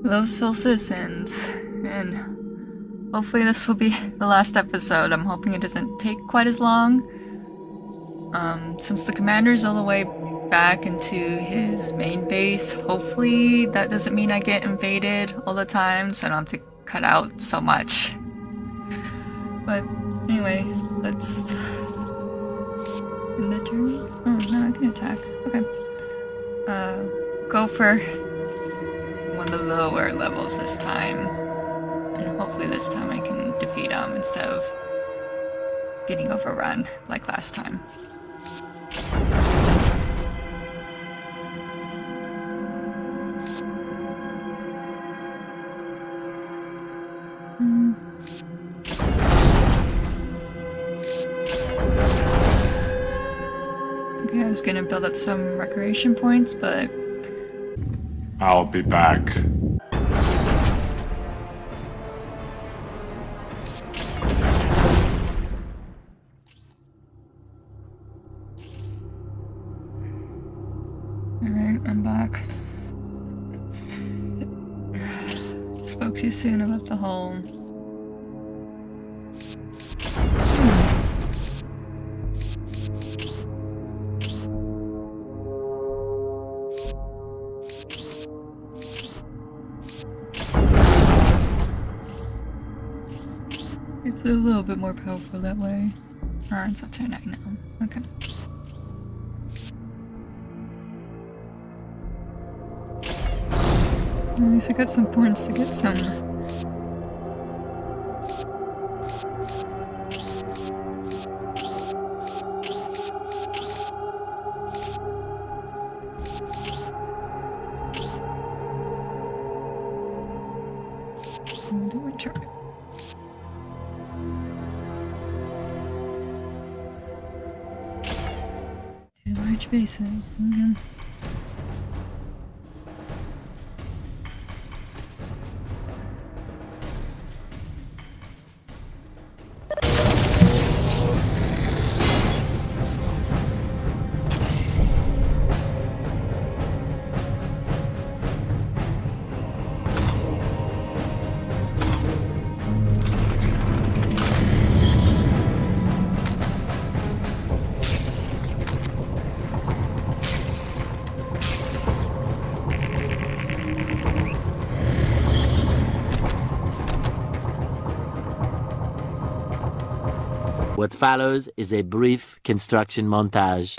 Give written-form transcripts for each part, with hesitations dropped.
Hello, Soul Citizens, and hopefully this will be the last episode. I'm hoping it doesn't take quite as long. Since the commander's all the way back into his main base, hopefully that doesn't mean I get invaded all the time, so I don't have to cut out so much. But anyway, let's end the turn. Oh, no, I can attack. Okay. Go for one of the lower levels this time. And hopefully this time I can defeat him instead of getting overrun like last time. Okay, I was gonna build up some recreation points, but I'll be back. alright, I'm back. Spoke too soon about the whole... It's a little bit more powerful that way. Alright, it's up to 9 now. Okay. At least I got some points to get some. Winter. Two large bases. What follows is a brief construction montage.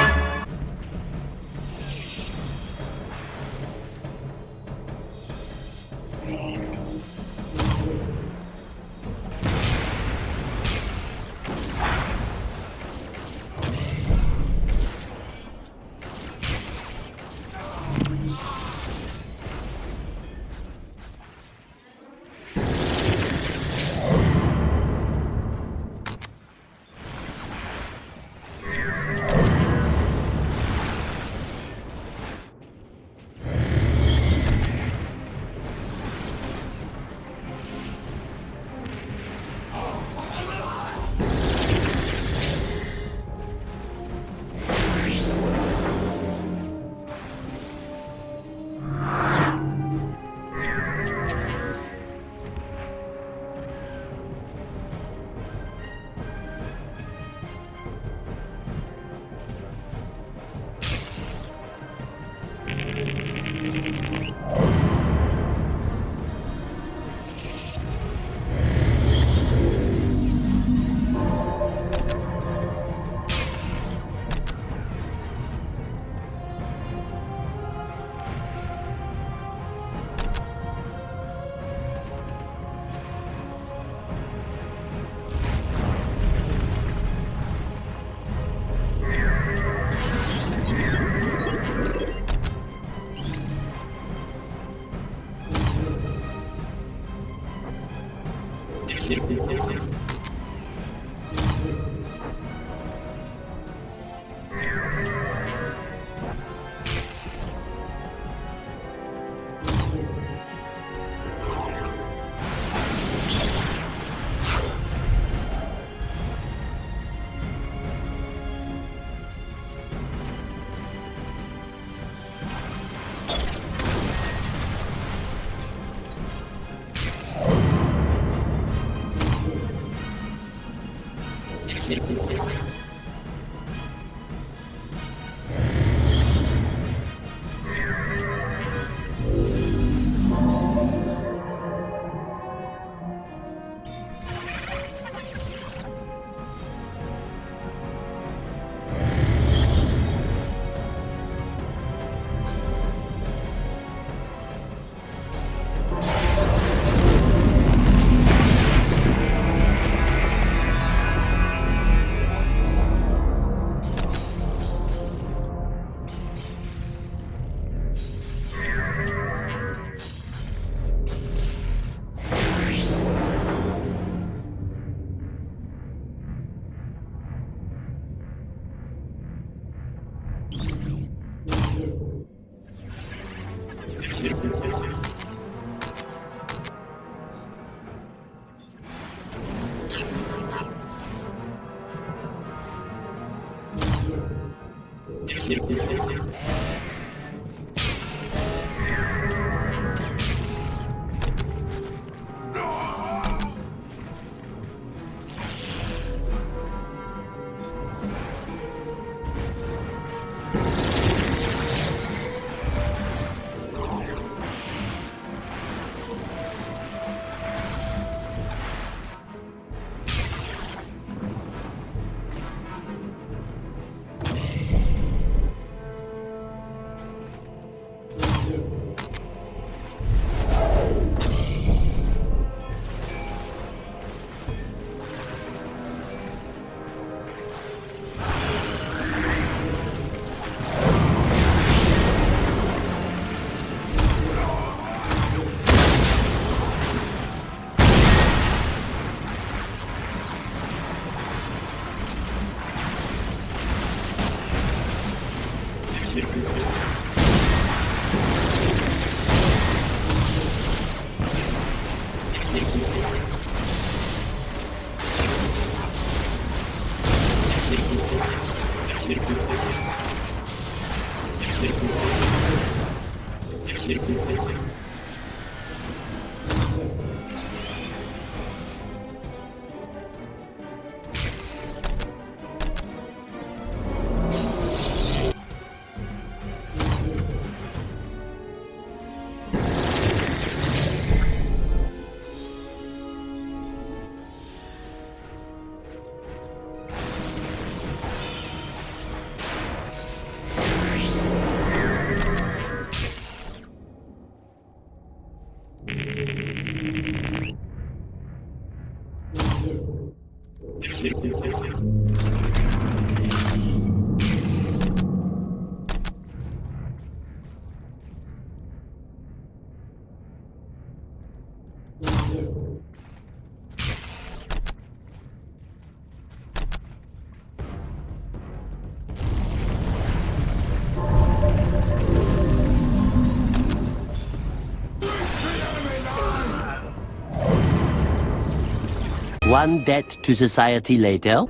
One debt to society later.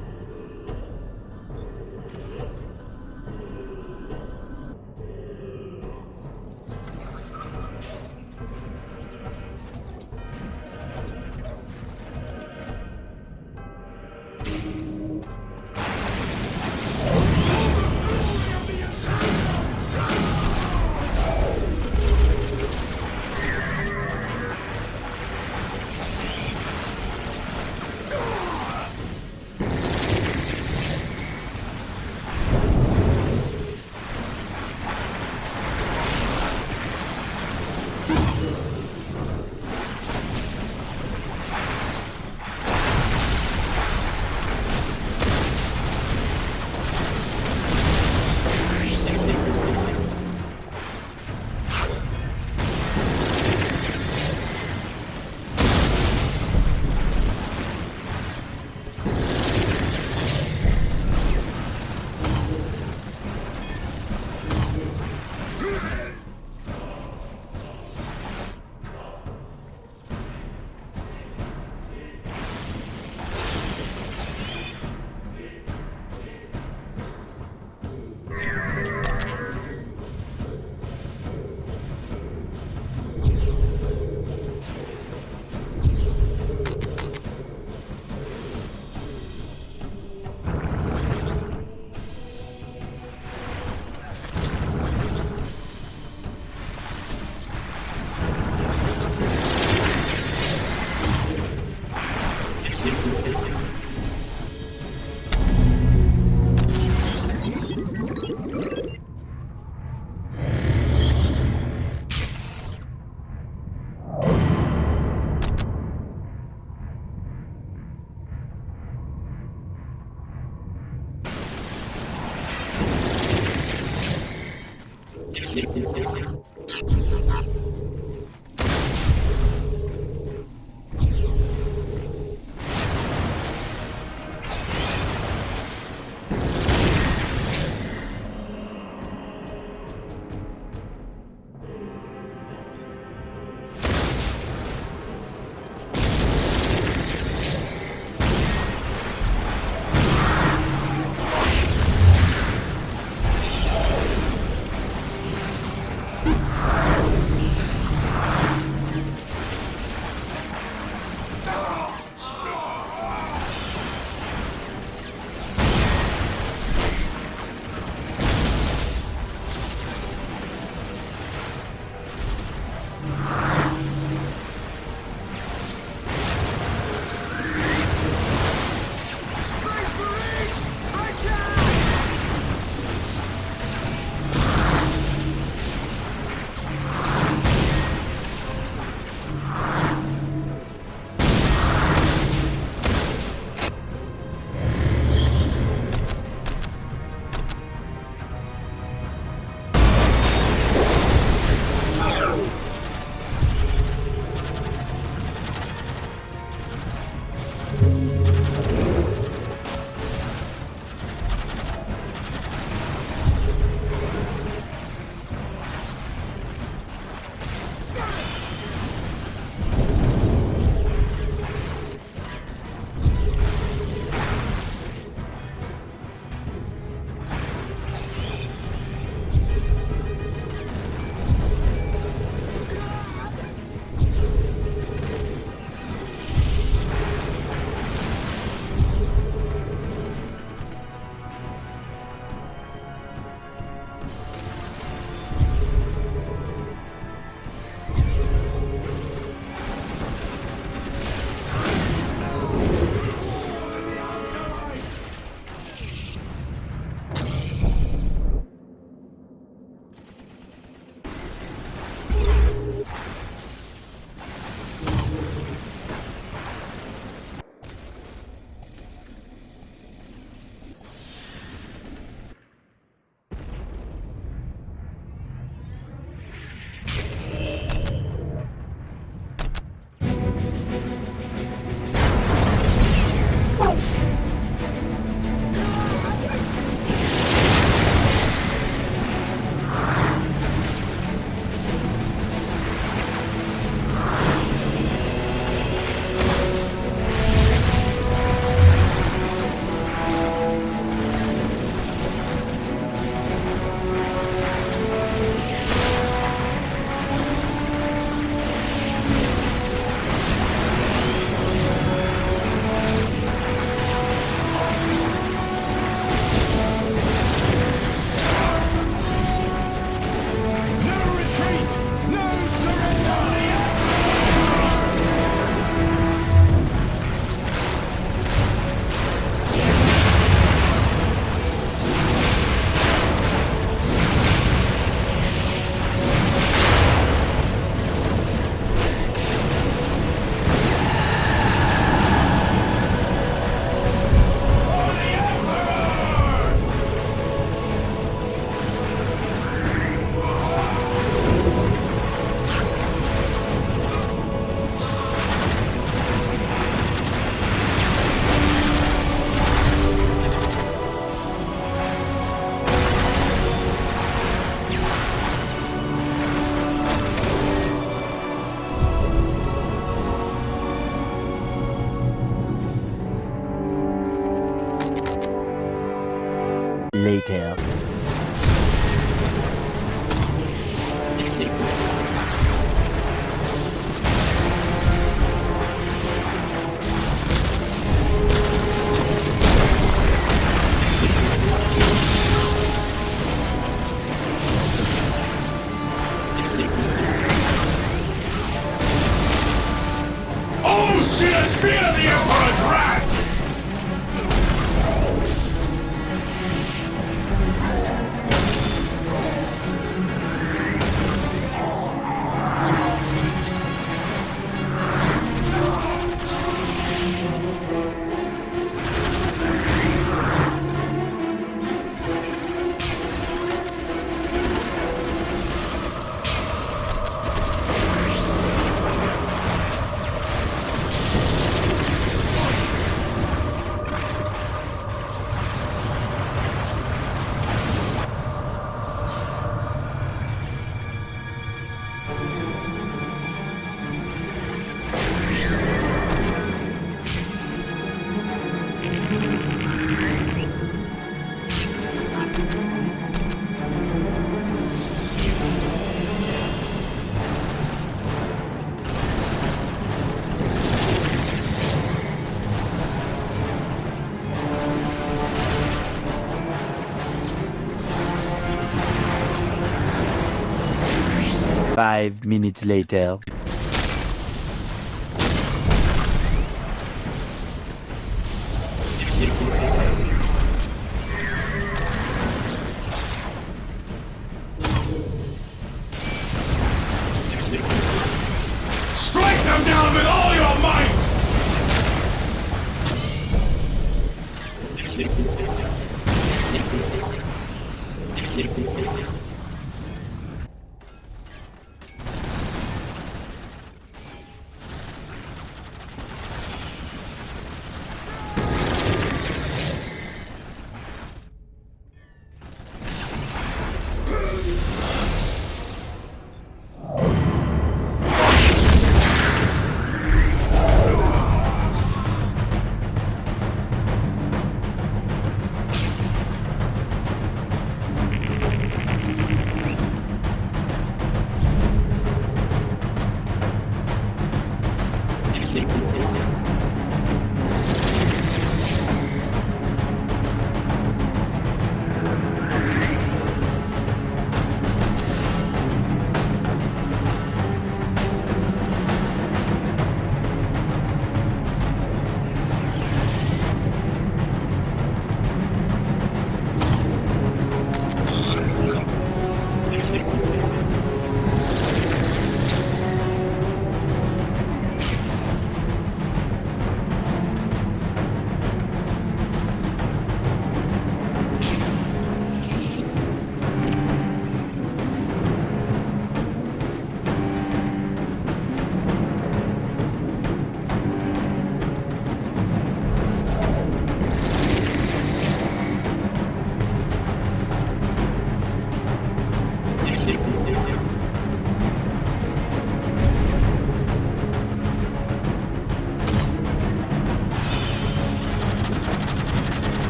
Later. see us fear the Emperor's wrath! Five minutes later. Strike them down with all your might!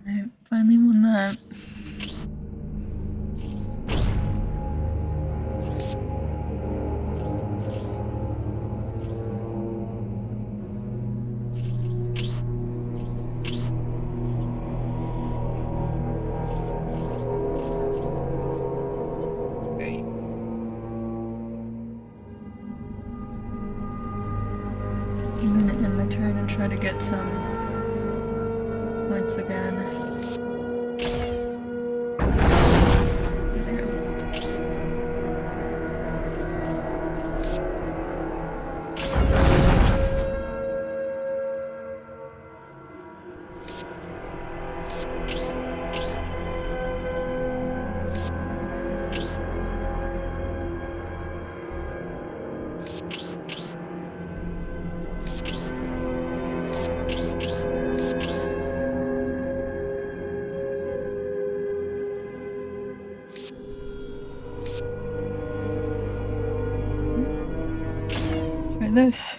Alright, finally won that. I'm gonna end my turn and try to get some points again. There we go. Try this.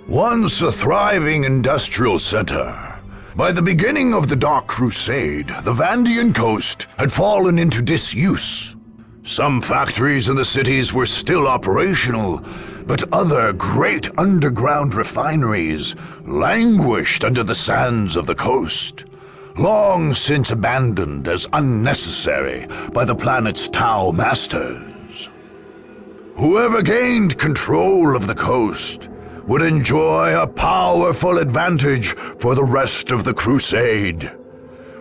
Once a thriving industrial center, by the beginning of the Dark Crusade, the Vandian coast had fallen into disuse. Some factories in the cities were still operational, but other great underground refineries languished under the sands of the coast, long since abandoned as unnecessary by the planet's Tau masters. Whoever gained control of the coast would enjoy a powerful advantage for the rest of the Crusade.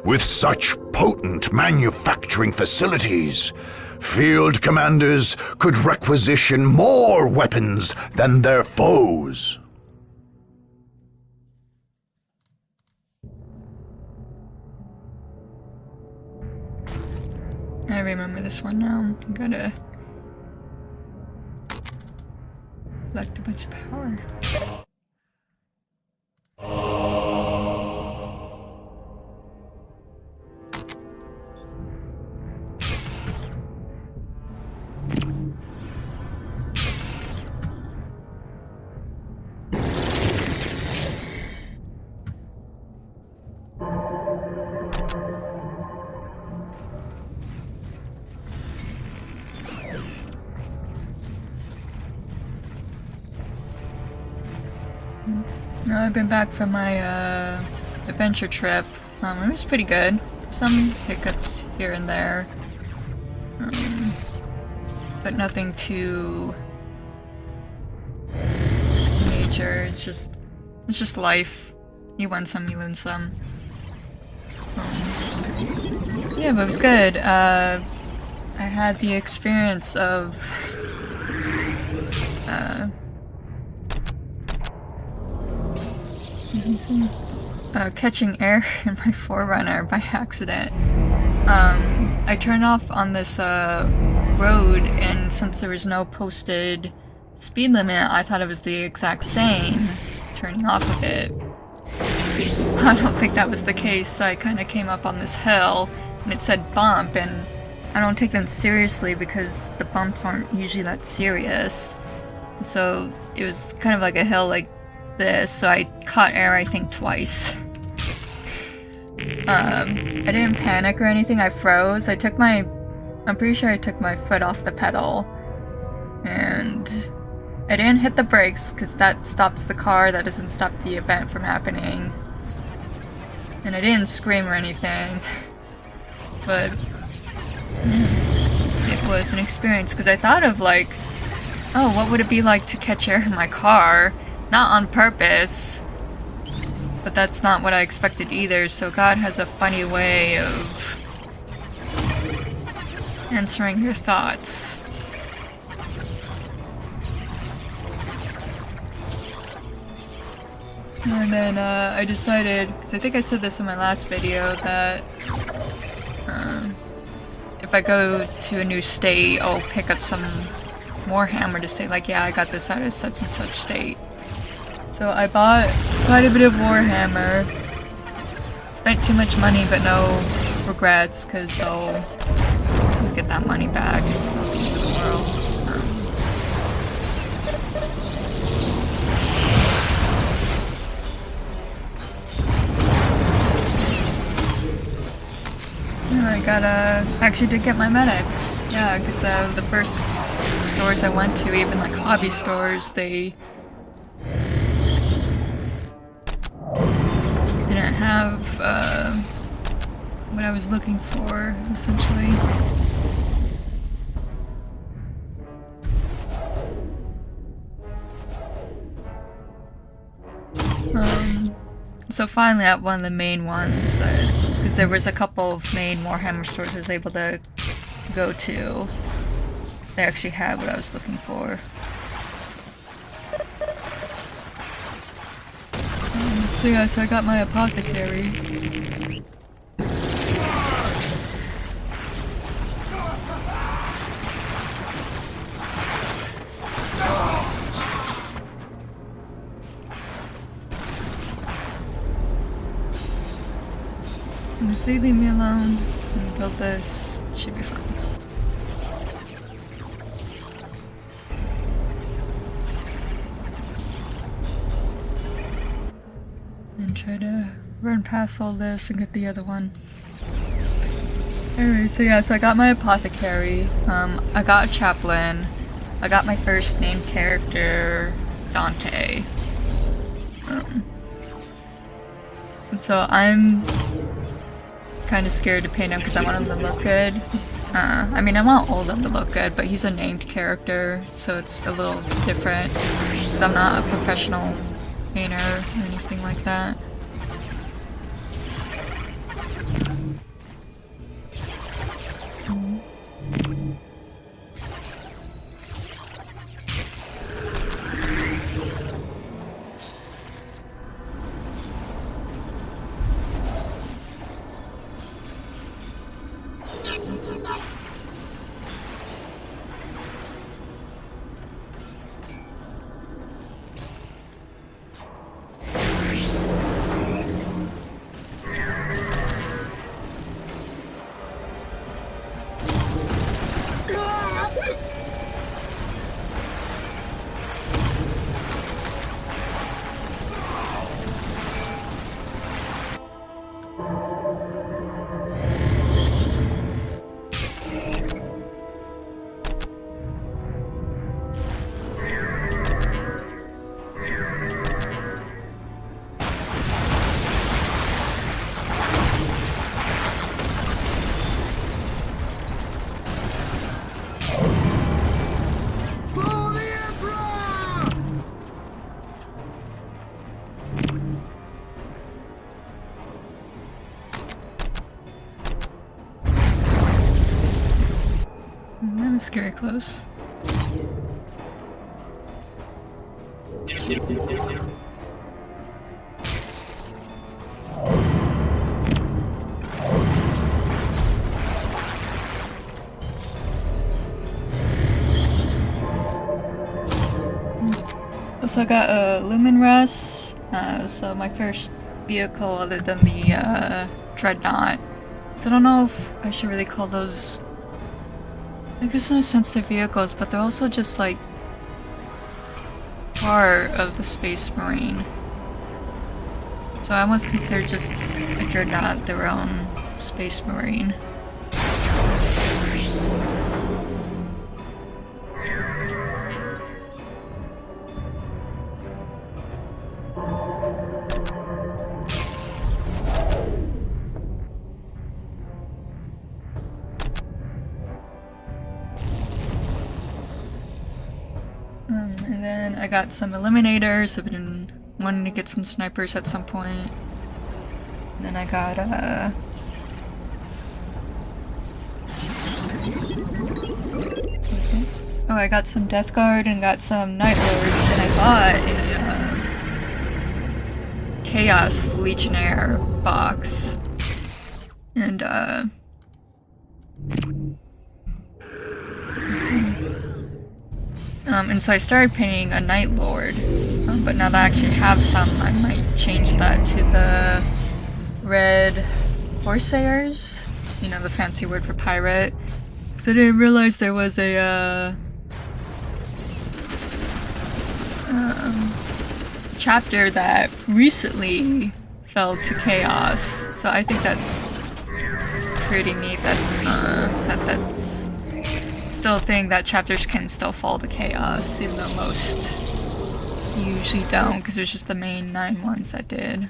With such potent manufacturing facilities, field commanders could requisition more weapons than their foes. I remember this one now. I gotta collect a bunch of power. I've been back from my adventure trip. It was pretty good. Some hiccups here and there, but nothing too major. It's just life. You win some, you lose some. Yeah, but it was good. I had the experience of catching air in my Forerunner by accident. I turned off on this road, and since there was no posted speed limit, I thought it was the exact same turning off of it. I don't think that was the case, so I kind of came up on this hill, and it said bump, and I don't take them seriously because the bumps aren't usually that serious. So it was kind of like a hill like this, so I caught air I think twice. I didn't panic or anything, I froze. I took my I'm pretty sure I took my foot off the pedal, and I didn't hit the brakes because that stops the car, that doesn't stop the event from happening. And I didn't scream or anything, but it was an experience because I thought of like, oh, what would it be like to catch air in my car? Not on purpose, but that's not what I expected either, so God has a funny way of answering your thoughts. And then I decided, because I think I said this in my last video, that if I go to a new state, I'll pick up some Warhammer to say like, yeah, I got this out of such and such state. So I bought quite a bit of Warhammer. Spent too much money, but no regrets, because I'll get that money back. It's not the end of the world. Actually did get my medic. Yeah, because the first stores I went to, even like hobby stores, they didn't have what I was looking for, essentially. So finally at one of the main ones, because there was a couple of main Warhammer stores I was able to go to, they actually had what I was looking for. So yeah, so I got my apothecary. And just leave me alone and build this. Should be fun. And try to run past all this and get the other one. Anyway, so yeah, so I got my apothecary. I got a chaplain. I got my first named character, Dante. And so I'm kind of scared to paint him because I want him to look good. I mean, I want all of them to look good, but he's a named character, so it's a little different because I'm not a professional painter or anything like that. That was scary close. Also, I got a Lumen Rest, so my first vehicle other than the Dreadnought. So I don't know if I should really call those, I guess in a sense they're vehicles, but they're also just like part of the Space Marine. So I almost consider just a Dreadnought their own Space Marine. And then I got some eliminators. I've been wanting to get some snipers at some point. And then I got oh, I got some Death Guard and got some Night Lords, and I bought a Chaos Legionnaire box. And and so I started painting a Night Lord, but now that I actually have some, I might change that to the Red Corsairs, you know, the fancy word for pirate, because I didn't realize there was a chapter that recently fell to chaos, so I think that's pretty neat that that's still a thing, that chapters can still fall to chaos, even though most usually don't, because there's just the main 9 ones that did.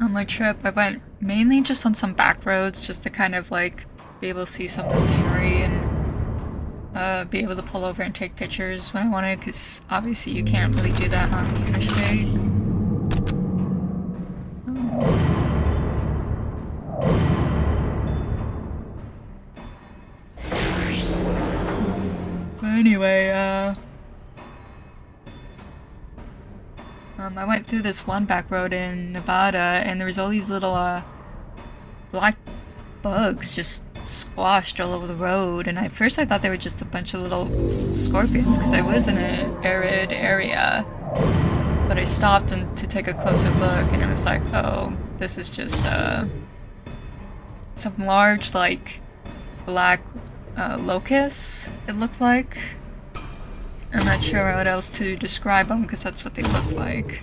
On my trip, I went mainly just on some back roads, just to kind of like be able to see some of the scenery and be able to pull over and take pictures when I wanted, because obviously you can't really do that on the interstate. But anyway, I went through this one back road in Nevada, and there was all these little, black bugs just squashed all over the road, and at first I thought they were just a bunch of little scorpions, because I was in an arid area, but I stopped to take a closer look, and it was like, oh, this is just, some large, like, black, locusts, it looked like. I'm not sure what else to describe them, because that's what they look like.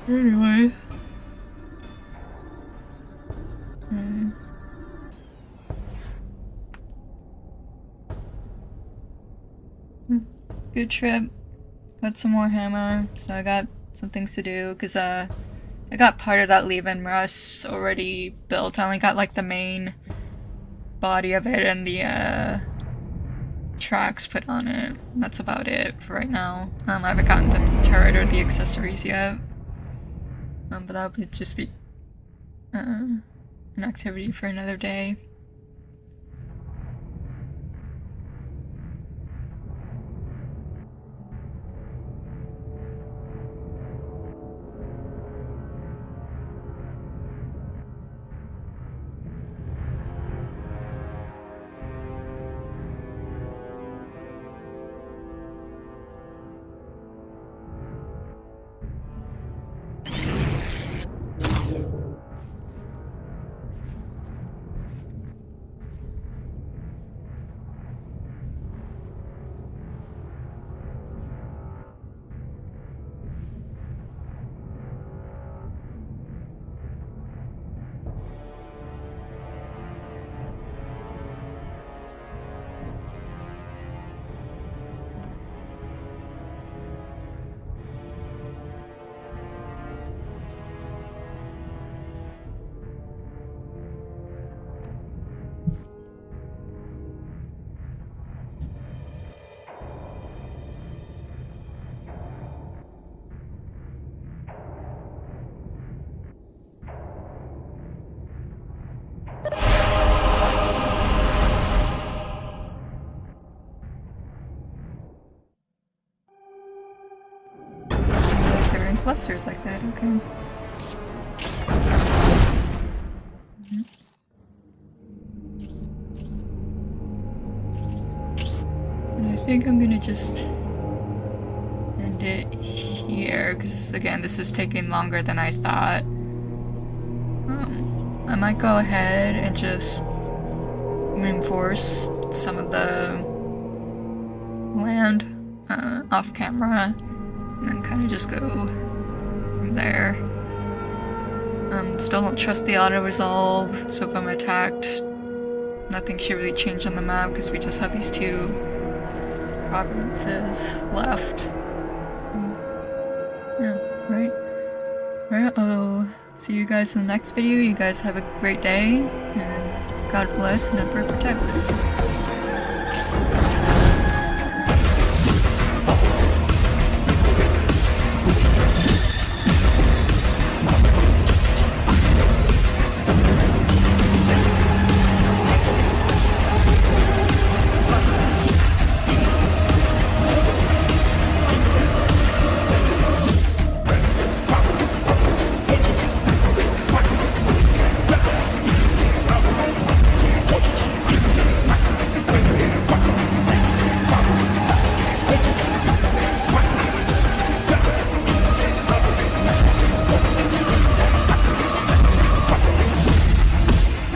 Anyway. Good trip. Got some more hammer, so I got some things to do, because I got part of that Leave-In Russ already built. I only got like the main body of it and the tracks put on it. That's about it for right now. I haven't gotten the turret or the accessories yet. But that would just be an activity for another day. clusters like that, okay. And I think I'm gonna just end it here, because again, this is taking longer than I thought. I might go ahead and just reinforce some of the land off camera, and then kind of just go from there. Still don't trust the auto-resolve, so if I'm attacked, nothing should really change on the map because we just have these two provinces left. Yeah, right? Alright, I'll see you guys in the next video. You guys have a great day, and God bless and Emperor protects.